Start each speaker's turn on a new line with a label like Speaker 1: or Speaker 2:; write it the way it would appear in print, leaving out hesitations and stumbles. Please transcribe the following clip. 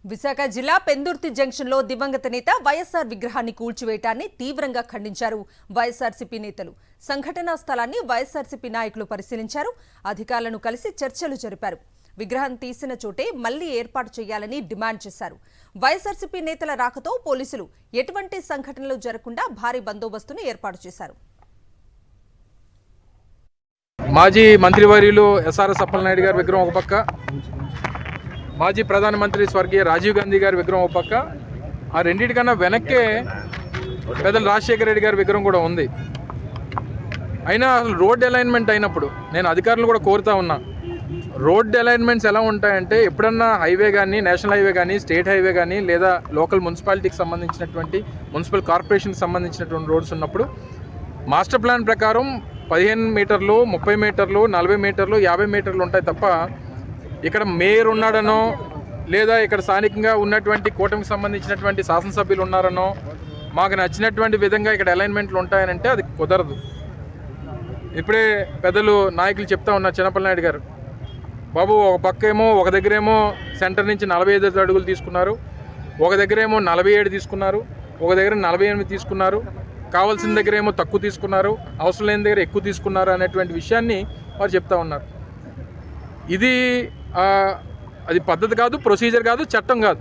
Speaker 1: విశాఖ జిల్లా పెందుర్తి జంక్షన్లో దివంగత నేత వైఎస్ఆర్ విగ్రహాన్ని కూల్చివేయటాన్ని తీవ్రంగా ఖండించారు వైఎస్ఆర్సీపీ నేతలు. సంఘటనా స్థలాన్ని వైఎస్ఆర్సీపీ నాయకులు పరిశీలించారు. అధికారులను కలిసి చర్చలు జరిపారు. విగ్రహం తీసిన చోటే మళ్లీ ఏర్పాటు చేయాలని డిమాండ్ చేశారు. వైఎస్ఆర్సీపీ నేతల రాకతో పోలీసులు ఎటువంటి సంఘటనలు జరగకుండా భారీ బందోబస్తును ఏర్పాటు చేశారు.
Speaker 2: మాజీ మంత్రివర్యులు ఎస్ఆర్ఎస్ అప్పలనాయుడు గారి విగ్రహం ఒక పక్క, మాజీ ప్రధానమంత్రి స్వర్గీయ రాజీవ్ గాంధీ గారి విగ్రహం ఒక పక్క, ఆ రెండింటికన్నా వెనక్కే పెద్దలు రాజశేఖర రెడ్డి గారి విగ్రహం కూడా ఉంది. అయినా అసలు రోడ్ అలైన్మెంట్ అయినప్పుడు నేను అధికారులు కూడా కోరుతా ఉన్నా, రోడ్ అలైన్మెంట్స్ ఎలా ఉంటాయంటే ఎప్పుడన్నా హైవే కానీ, నేషనల్ హైవే కానీ, స్టేట్ హైవే కానీ, లేదా లోకల్ మున్సిపాలిటీకి సంబంధించినటువంటి మున్సిపల్ కార్పొరేషన్కి సంబంధించినటువంటి రోడ్స్ ఉన్నప్పుడు మాస్టర్ ప్లాన్ ప్రకారం 15 మీటర్లు, 30 మీటర్లు, 40 మీటర్లు, 50 మీటర్లు ఉంటాయి తప్ప ఇక్కడ మేయర్ ఉన్నాడనో లేదా ఇక్కడ స్థానికంగా ఉన్నటువంటి కూటమికి సంబంధించినటువంటి శాసనసభ్యులు ఉన్నారనో మాకు నచ్చినటువంటి విధంగా ఇక్కడ అలైన్మెంట్లు ఉంటాయనంటే అది కుదరదు. ఇప్పుడే పెద్దలు నాయకులు చెప్తా ఉన్నారు, చిన్నపల్లినాయుడు గారు, బాబు ఒక పక్కేమో ఒక దగ్గరేమో సెంటర్ నుంచి 45 అడుగులు తీసుకున్నారు, ఒక దగ్గరేమో 47 తీసుకున్నారు, ఒక దగ్గర 48 తీసుకున్నారు, కావాల్సిన దగ్గర ఏమో తక్కువ తీసుకున్నారు, అవసరం లేని దగ్గర ఎక్కువ తీసుకున్నారు అనేటువంటి విషయాన్ని వారు చెప్తా ఉన్నారు. ఇది అది పద్ధతి కాదు, ప్రొసీజర్ కాదు, చట్టం కాదు.